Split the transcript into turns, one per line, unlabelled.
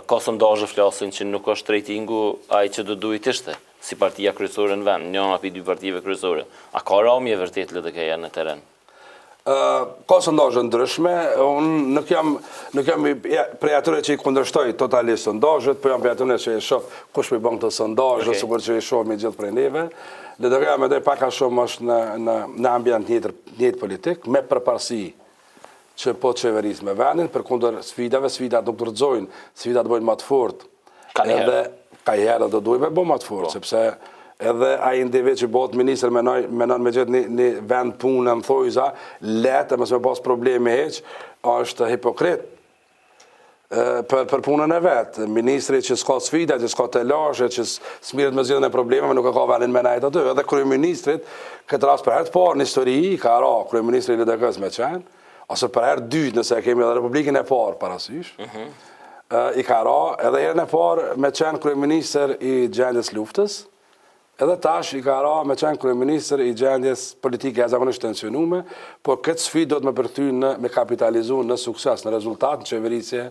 Ka sondazhe flasin që nuk është rejtingu ai që do duhet ishte, si partia kryesore në vend, njëna prej dy partive kryesore. A ka ramje vërtet LDK-ja në terren?
Ka sondazhe ndryshme, unë nuk jam prej atyre që i kundërshtoj totalisht sondazhet, po jam prej atyre që i shoh kush më bën këto sondazhe, sikur që i shoh me gjithë prej neve. LDK-ja mendoj pak a shumë është në ambient njëjtë politik, me përparësi që po të qeverisë me vendin, përkundër sfidat nuk dorëzojnë, sfidat bëjnë më të fortë. Ka herë do duhet me bë më të fortë, sepse edhe ai individ që bëhet ministër menon me gjithë një vend punë në thojza, letë, mësë me pas probleme heq, është hipokrit për punën e vetë. Ministri që s'ka sfida, që s'ka telashe, që s'miret me zgjidhjen e problemeve, nuk e ka vendin me najtë aty. Edhe kryeministrit, këtë rast për herë të parë në histori, ka ra kryeministri i LDK-s me qenë, ose për herë dytë nëse kemi edhe Republikën e parë parasysh, i ka ra edhe herën e parë me qenë kryeministër i gjendjes luftës, edhe tash i ka ra me qenë kryeministër i gjendjes politike e zakonisht tensionume, por këtë sfidë do të me përkthy me kapitalizu në sukses, në rezultat në qeverisje